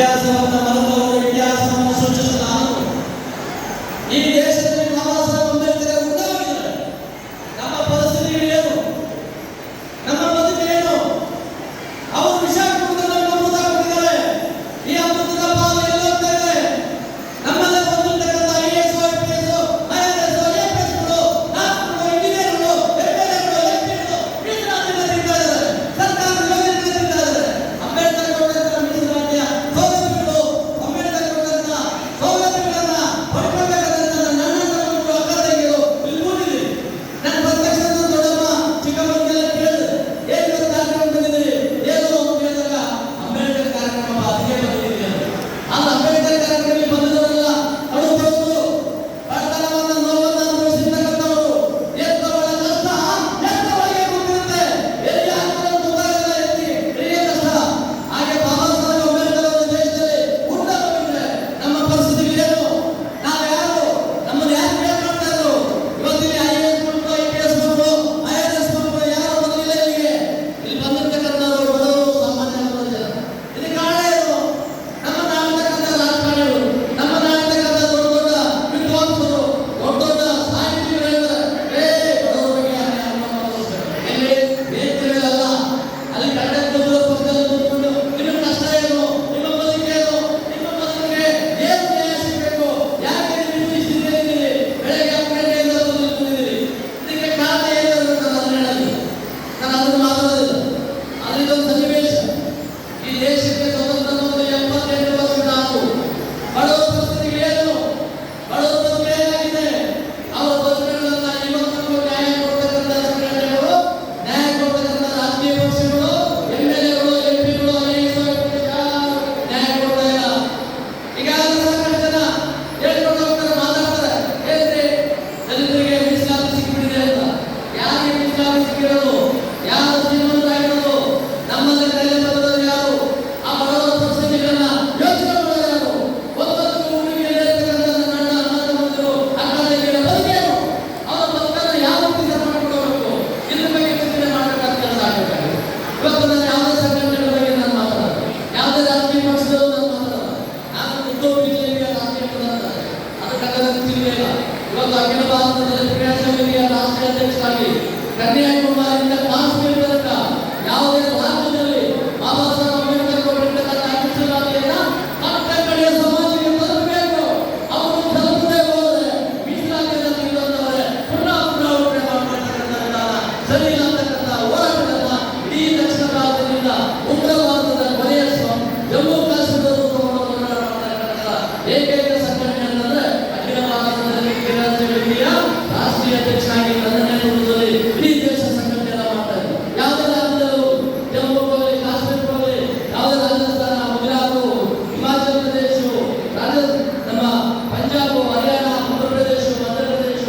ಇತಿಹಾಸವನ್ನು ಮರೆತವರು ಇತಿಹಾಸವನ್ನು ಸೃಷ್ಟಿಸಿದ ನಾನು ಈ ದೇಶದಲ್ಲಿ ಬಾಬಾ ಸಾಹೇಬ್ ಅಂಬೇಡ್ಕರ್ ಉಂಟಾಗಿದ್ದಾರೆ. ನಮ್ಮ ಪರಿಸ್ಥಿತಿಗಳೇನು, ನಮ್ಮ ಬದುಕೇನು, ಅವರು ವಿಷಾಕ್ತವನ್ನು ಅಮೃತವಾಗಿದ್ದಾರೆ. ಈ ಅಮೃತದ ಪಾಲು ಎಲ್ಲೋಗ್ತಾ ಇದೆ? ನಮ್ಮಲ್ಲೇ ಬಂದಿರ್ತಕ್ಕಂಥ IAS, IPS, IRS, APSಗಳು, ಡಾಕ್ಟರ್ಗಳು, ಇಂಜಿನಿಯರ್ಗಳು, MLAಗಳು, MPಗಳು ಮೀಸಲಾತಿಯನ್ನು ತಿಂತಾರೆ. ಸರ್ಕಾರದ ಯೋಜನೆಗಳನ್ನು ತಿಂತಾರೆ. ಅಂಬೇಡ್ಕರ್ ಕೊಟ್ಟಂತಹ ಮೀಸಲಾತಿಯ ಸೌಲಭ್ಯಗಳು, ಅಂಬೇಡ್ಕರ್ ಕೊಟ್ಟಂತಹ ಸೌಲಭ್ಯಗಳನ್ನ ಪಡ್ಕೊಳ್ಬೇಕಾದಂತ ನನ್ನ ಮಕ್ಕಳು, ಅಕ್ಕ ತಂಗಿಯರು ಇಲ್ಲಿ ಕೂತಿದ್ದೀರಿ. ನನ್ನ ಪ್ರತ್ಯಕ್ಷ ದೊಡ್ಡಮ್ಮ ಚಿಕ್ಕಮ್ಮನಿಗೆಲ್ಲ ಕೇಳಿದೆ, ಏನು ಇವತ್ತು ಕಾರ್ಯಕ್ರಮ ಬಂದಿದ್ದೀರಿ, ಏನು ಅಂತ ಕೇಳಿದಾಗ ಅಂಬೇಡ್ಕರ್ ಕಾರ್ಯಕ್ರಮ ಅದಕ್ಕೆ ಬಂದಿದ್ದೀರಿ ಅಂತ. ಆಗ ಅಂಬೇಡ್ಕರ್ ಕಾರ್ಯಕ್ರಮಕ್ಕೆ ಬಂದಿದ್ದವರೆಲ್ಲ ಅಡುಬಡವರು, ಬಡತನವನ್ನ ನೋವನ್ನ ಅನುಭವಿಸಿರ್ತಕ್ಕಂಥವರು, ಎತ್ತವಳ ಕಷ್ಟ ಎತ್ತವಳಿಗೆ ಗೊತ್ತಿರುತ್ತೆ, ಎಲ್ಲಿ ಆಗ್ತದೆ ಗೊತ್ತಾಗಲ್ಲ, ಎಲ್ಲಿಗೆ ಕಷ್ಟ. ಹಾಗೆ ಬಾಬಾ ಸಾಹೇಬ್ ಅಂಬೇಡ್ಕರ್ ಅವರ ದೇಶದಲ್ಲಿ ಹುಟ್ಟ ಬಂದಿದ್ರೆ ನಮ್ಮ ಪರಿಸ್ಥಿತಿಗಳೇನು, ನಾವು ಯಾರು, ನಮ್ಮನ್ನು ಯಾರು ಕೇಳ್ಕೊಳ್ತಾ ಇದ್ರು? ಇವತ್ತಿಲ್ಲಿ IAS ಮಕ್ಕಳು, IPS ಮಕ್ಕಳು, IRS ಮಕ್ಕಳು ಯಾರು ಬಂದಿಲ್ಲ ಇಲ್ಲಿಗೆ. ಇಲ್ಲಿ ಬಂದಿರ್ತಕ್ಕಂಥವ್ರು ಬಡವರು, ಸಾಮಾನ್ಯ ಜನ. ಇದಕ್ಕೆ ಕಾರಣ ಏನು? ನಮ್ಮನ್ನಾಡ್ತಕ್ಕಂಥ ರಾಜಕಾರಣಿಗಳು, ನಮ್ಮನ್ನಾಡ್ತಕ್ಕಂಥ ದೊಡ್ಡ ದೊಡ್ಡ ವಿದ್ವಾಂಸರು, ದೊಡ್ಡ ದೊಡ್ಡ ಸಾಹಿತಿಗಳು ಹೇಳ್ತಾರೆ, ಬಡವರ ಬಗ್ಗೆ ಅನ್ಯಾಯ ಮಾಡೋದು. ಎಲ್ಲಿ ವೇದಿಕೆಗಳಲ್ಲ, ಅಲ್ಲಿ ಕನ್ನಡ ಪಕ್ಕದಲ್ಲಿ ಕೂತ್ಕೊಂಡು ನಿಮ್ಮ ಕಷ್ಟ ಏನು, ನಿಮ್ಮ ಬದುಕೇನು, ನಿಮ್ಮ ಬದುಕಿಗೆ ಏನು ನ್ಯಾಯ ಸಿಗಬೇಕು, ಯಾಕೆ ನೀವು ಈ ಸ್ಥಿತಿಯಲ್ಲಿದ್ದೀರಿ, ಬೆಳಗ್ಗೆ 10 ಗಂಟೆಯಿಂದ ಕೂತಿದ್ದೀರಿ, ಇದಕ್ಕೆ ಕಾರಣ ಏನು ಅಂತ ನಾನು ಅದನ್ನ ಹೇಳೋದಿಲ್ಲ, ನಾನು ಅದನ್ನು ಮಾತಾಡೋದಿಲ್ಲ. ಆದರೆ ಇದೊಂದು ಸನ್ನಿವೇಶ. ಈ ದೇಶಕ್ಕೆ ಸ್ವತಂತ್ರ ಬಂದು 78 ವರ್ಷ ಆಯಿತು. ಬಡವರ ಪರಿಸ್ಥಿತಿಗಳೇನು, ಬಡವರ ಬದುಕು ಏನಾಗಿದೆ, ಅವರ ಬದುಕುಗಳನ್ನ ಇವತ್ತು ನ್ಯಾಯ ಕೊಡ್ತಕ್ಕಂಥ ಸಂಘಟನೆಗಳು, ನ್ಯಾಯ ಕೊಡ್ತಕ್ಕಂಥ ರಾಜಕೀಯ ಪಕ್ಷಗಳು, MLAಗಳು, MPಗಳು, IAS, IPS ಯಾರು ನ್ಯಾಯ ಕೊಡ್ತಾ ಇಲ್ಲ. ಈಗಾಗಲೇ ಸಾಕಷ್ಟು ಜನ ಹೇಳ್ಕೊಂಡು ಹೋಗ್ತಾರೆ, ಮಾತಾಡ್ತಾರೆ, ಹೇಳ್ರಿ ದಲಿತರಿಗೆ ಮೀಸಲಾತಿ ಸಿಕ್ಕಿಬಿಟ್ಟಿದೆ ಅಂತ. ಯಾರಿಗೆ ಮೀಸಲಾತಿ ಸಿಕ್ಕಿರೋದು? ಯಾರು ಶ್ರೀಮಂತರಾಗಿರೋದು? ನಮ್ಮಲ್ಲಿ ಕೈಲಿ ಬರೋದು ಯಾರು? ಆ ಬಡವರ ಪರಿಸ್ಥಿತಿಗಳನ್ನ ಯೋಚನೆ ಮಾಡೋದು ಯಾರು? ಒಂದೊಂದು ಊರಿಗೆ ಇರ್ತಕ್ಕಂಥ ನನ್ನ ಅಣ್ಣ ತಮ್ಮಂದಿರು, ಅಕ್ಕ ತಂಗಿಯರ ಬದುಕೇನು, ಅವರ ಬದುಕನ್ನು ಯಾವ ರೀತಿ ಸರಿ ಮಾಡ್ಕೊಳ್ಬೇಕು, ಇದ್ರ ಬಗ್ಗೆ ಚಿಂತನೆ ಮಾಡಬೇಕಾದ ಕೆಲಸ ಆಗಬೇಕಾಗಿದೆ. ಇವತ್ತು ನಾನು ಯಾವುದೇ ಸಂಘಟನೆಗಳ ಬಗ್ಗೆ ನಾನು ಮಾತಾಡೋದು, ಯಾವುದೇ ರಾಜಕೀಯ ಪಕ್ಷದಲ್ಲೂ ನಾನು ಮಾತಾಡೋದು. ನಾನು ಉದ್ಯೋಗ ಬಿಜೆಪಿಯ ರಾಜಕೀಯ ಪ್ರಧಾನ, ಅದಕ್ಕೆ ತಿಳಿದಿಲ್ಲ. ಇವತ್ತು ಅಖಿಲ ಭಾರತ ದಲಿತ ಕ್ರಿಯಾ ಸಮಿತಿಯ ರಾಷ್ಟ್ರೀಯ ಅಧ್ಯಕ್ಷರಾಗಿ ಕನ್ಯಾಕುಮಾರಿಯಿಂದ ಕಾಶ್ಮೀರ ತನಕ ಯಾವುದೇ ರಾಜ್ಯದಲ್ಲಿ ಬಾಬಾ ಸಾಹೇಬ್ ಅಂಬೇಡ್ಕರ್ ಕೊಟ್ಟಿರ್ತಕ್ಕಂಥ ಮೀಸಲಾತಿಯನ್ನ ಕಟ್ಟಕಡೆಯ ಸಮಾಜಕ್ಕೆ ತಲುಪಬೇಕು. ಅವರು ತಲುಪದೆ ಹೋದರೆ ಮೀಸಲಾತಿಯನ್ನು ತೆಗೆದುಕೊಂಡವರೆ ಪುನಃ ಪುನರಾವರ್ತನೆ ಮಾಡತಕ್ಕಂಥ ಸರಿ ಇಲ್ಲ ಅಂತಕ್ಕಂಥ ಹೋರಾಟಗಳನ್ನ ಇಡೀ ದಕ್ಷಿಣ ಭಾರತದಿಂದ ಉತ್ತರ ಭಾರತದ ಕೊನೆಯ ಜಮ್ಮು ಕಾಶ್ಮೀರದವರೆಗೂ ತಗೊಂಡು ಹೋರಾಟ ಮಾಡ್ತಕ್ಕಂಥ ಏಕೈಕ ಸಂಘಟನೆ ಅಂತಂದ್ರೆ ಅಖಿಲ ಭಾರತ ದಲಿತ ಕ್ರಿಯಾ ಸಮಿತಿಯ ರಾಷ್ಟ್ರೀಯ ಅಧ್ಯಕ್ಷರಾಗಿ ನನ್ನ ನೇತೃತ್ವದಲ್ಲಿ ಇಡೀ ದೇಶ ಸಂಘಟನೆಯನ್ನ ಮಾಡ್ತಾ ಇದ್ದಾರೆ. ಯಾವುದೇ ರಾಜ್ಯದಲ್ಲೂ, ಜಮ್ಮು ಹೋಗಲಿ, ಕಾಶ್ಮೀರ ಹೋಗಲಿ, ಯಾವುದೇ ರಾಜಸ್ಥಾನ, ಗುಜರಾತ್, ಹಿಮಾಚಲ ಪ್ರದೇಶ, ನಮ್ಮ ಪಂಜಾಬ್, ಹರಿಯಾಣ, ಉತ್ತರ ಪ್ರದೇಶ, ಮಧ್ಯಪ್ರದೇಶ,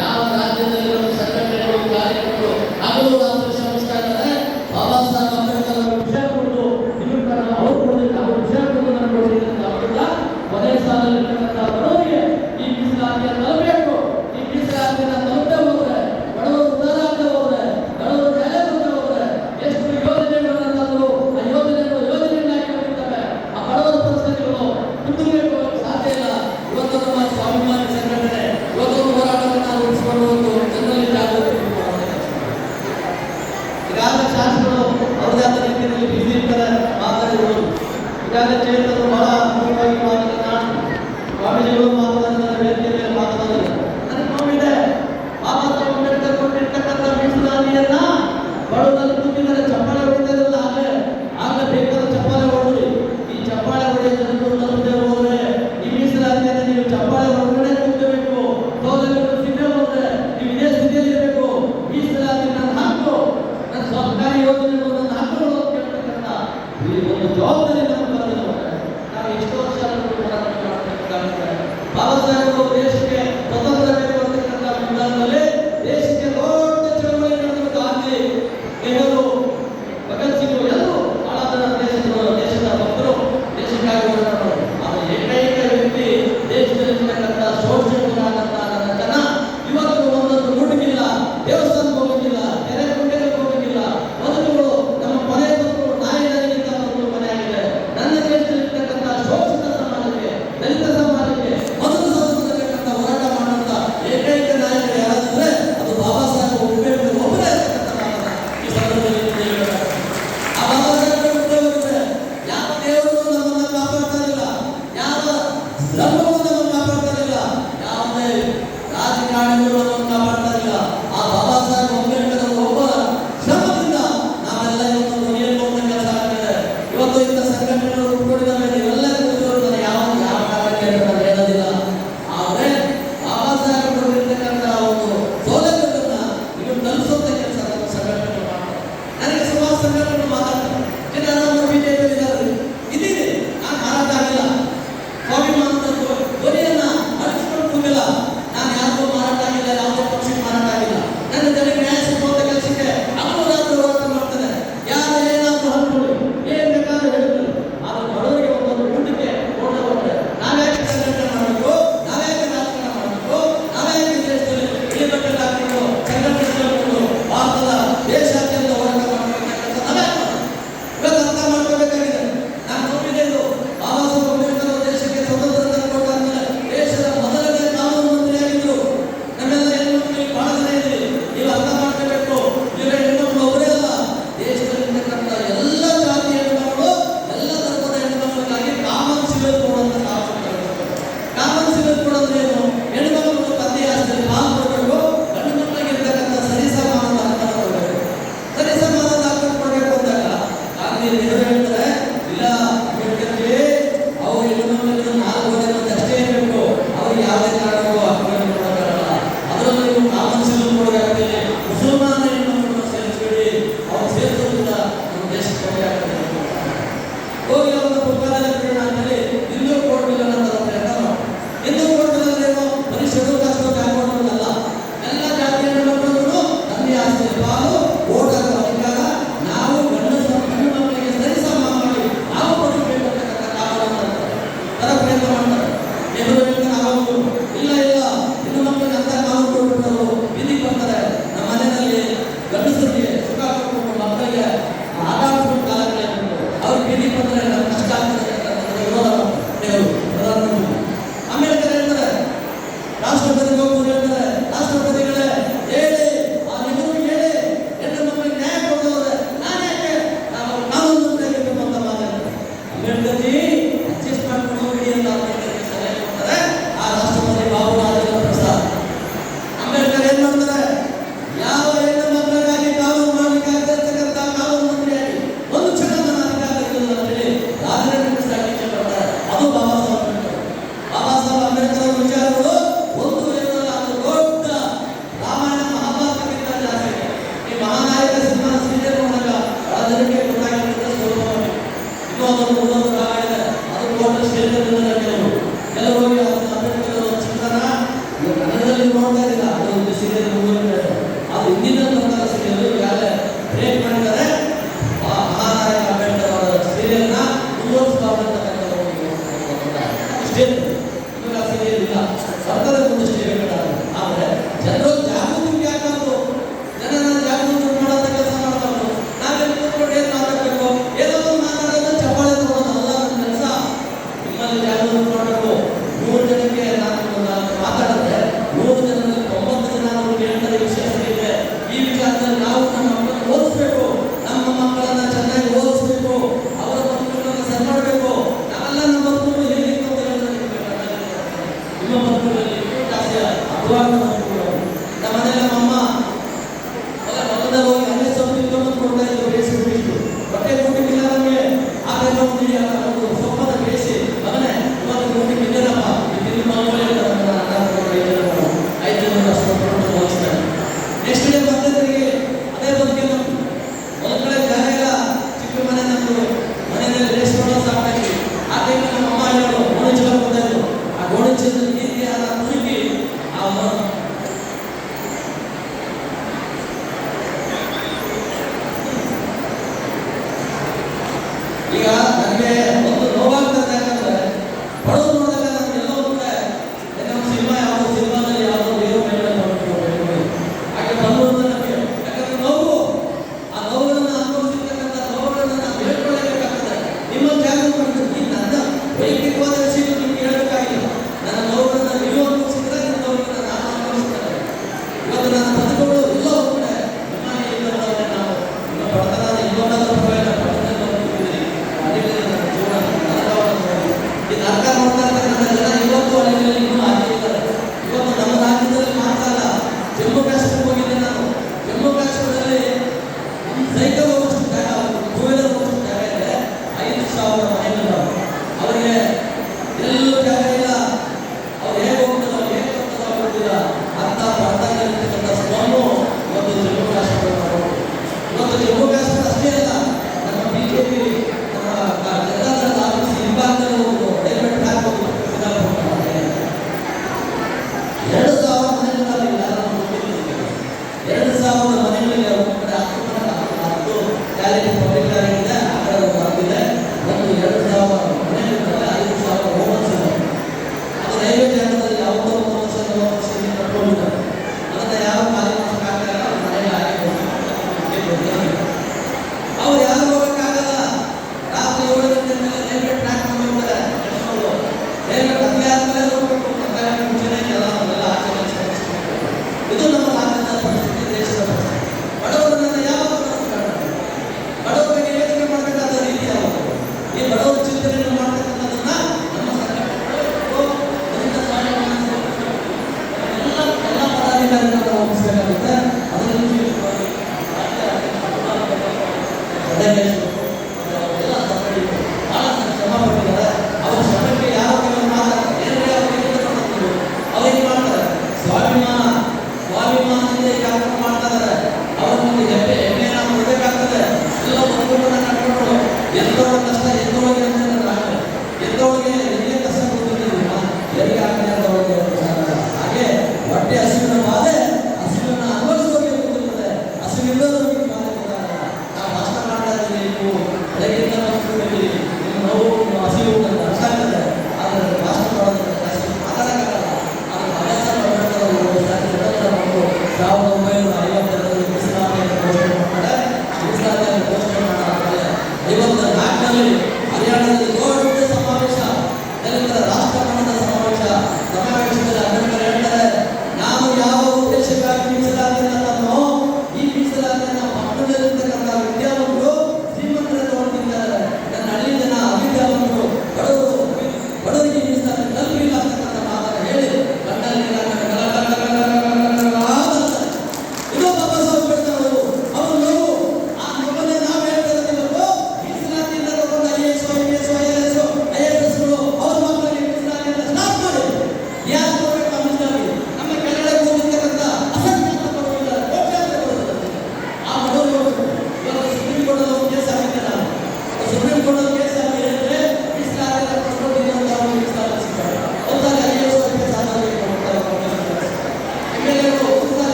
ಯಾವ ರಾಜ್ಯದಲ್ಲಿರೋ ಸಂಘಟನೆಗಳು, ಕಾರ್ಯಕರ್ತರು ಹಗಲು ರಾತ್ರಿ ಶ್ರಮಿಸ್ತಾ ಇದ್ದಾರೆ. ಬಾಬಾ ಸಾಹೇಬ್ ಅಂಬೇಡ್ಕರ್ ಅವರ ವಿಷಯ ಕೊಟ್ಟು ನಿಮಗೆ ಅವರು ಕೊಡಲಿಲ್ಲ, ಅವರು ವಿಷಯ ಕೊಟ್ಟು ನಾನು ಕೊಡಲಿಲ್ಲ ಅಂತ ಅವರಿಂದ ಕೊನೆಯ ಸಾಲಲ್ಲಿರ್ತಕ್ಕಂಥ ಬಡವರಿಗೆ ಈ ಮೀಸಲಾತಿಯನ್ನು ತಲುಪಬೇಕು. ಈ ಮೀಸಲಾತಿಯನ್ನು ತಲುಪದೆ ಹೋದ್ರೆ, ಬಡವರು ಉದಾರ ಆಗದೆ ಹೋದ್ರೆ, ಬಡವರು ನ್ಯಾಯ ಬರದೆ ಹೋದ್ರೆ, ಎಷ್ಟು ಯೋಜನೆಗಳನ್ನು ತಂದರು, ಆ ಯೋಜನೆಗಳಾಗಿ ಹೋಗಿರ್ತವೆ. ಆ ಬಡವರ ಪರಿಸ್ಥಿತಿಗಳು ಮುಂದುವರಿಯಬೇಕು ಸಾಧ್ಯ ಇಲ್ಲ. ಇವತ್ತು ನಮ್ಮ ಸ್ವಾಭಿಮಾನಿ ಸಂಘಟನೆ ಇವತ್ತು ಹೋರಾಟವನ್ನು ರೂಪಿಸಿಕೊಂಡು ಒಂದು ಜನರಲ್ಲಿ ಜಾಗೃತಿ ಮಾಡೋದು. ಈಗಾಗಲೇ ಶಾಸಕರು ಅವರದೇ ಆದ ರೀತಿಯಲ್ಲಿ ಬಿಸಿ ಇರ್ತಾರೆ, ಮಾತಾಡಿರೋದು ಈಗಾಗಲೇ ಚೇತನರು ಬಹಳ ಅನುಕೂಲವಾಗಿ ಮಾತನಾಡಿ ಸ್ವಾಮೀಜಿಗಳು ಮಾತನಾಡಿದ ವೇದಿಕೆ ಮೇಲೆ ಮಾತನಾಡಿಲ್ಲ. ನನಗೆ ನೋವಿದೆ. ಬಾಬಾ ಸಾಹೇಬ್ ಅಂಬೇಡ್ಕರ್ ಕೊಟ್ಟಿರ್ತಕ್ಕಂಥ ಮೀಸಲಾತಿಯನ್ನ ಬಡವರಲ್ಲಿ ಕೂತಿದ್ದಾರೆ, ಚಪ್ಪಾಳೆ ಹೊಡಿತಾರಲ್ಲ, ಆಗಲೇ ಬೇಕಾದ ಚಪ್ಪಾಳೆ ಹೊಡೆದ್ರಿ. ಈ ಚಪ್ಪಾಳೆ ಹೊಡೆಯ ಜನರು ತಲುಪದೆ ಹೋದ್ರೆ ಈ ಮೀಸಲಾತಿಯನ್ನು ನೀವು ಚಪ್ಪಾಳೆ ಹೊರಗಡೆ ಕೂತ್ಕೋಬೇಕು. ಸೌಲಭ್ಯಗಳು ಸಿಗದೆ ಹೋದ್ರೆ ನೀವು ಇದೇ ಸ್ಥಿತಿಯಲ್ಲಿ ಇರಬೇಕು. ಮೀಸಲಾತಿ ನನ್ನ ಹಕ್ಕು, ನನ್ನ ಸರ್ಕಾರಿ ಯೋಜನೆಗಳು ನನ್ನ ಹಕ್ಕುಗಳು ಅಂತ ಕೇಳ್ತಕ್ಕಂಥ ಈ ಒಂದು ಜವಾಬ್ದಾರಿ ನಮ್ಮ ಬರಲಿದೆ. ಈಗ ನನಗೆ ಒಂದು ನೋವಾಗ್ತದೆ, ಯಾಕಂದ್ರೆ ಬಡವರು ನೋಡಿದಾಗ ನಾನು ಎಲ್ಲೋ ಕೂಡ ಏನೋ ಸಿನಿಮಾ ಯಾವುದೋ ಸಿನಿಮಾದಲ್ಲಿ ಯಾವುದೋ ದೇವ್ರ ಮೇಲೆ ನೋಡ್ಕೊಂಡು ಹಾಗೆ ಬಂದು ನಮಗೆ, ಯಾಕಂದ್ರೆ ನೋವು, ಆ ನೋವುಗಳನ್ನು ಅನುಭವಿಸಿರ್ತಕ್ಕಂಥ ನೋವುಗಳನ್ನು ನಾವು ಹೇಳ್ಕೊಳ್ಳೇಬೇಕಾಗ್ತದೆ. ನಿಮ್ಮ ಜಾಗ ಈ ನನ್ನ ವೈಯಕ್ತಿಕವಾದ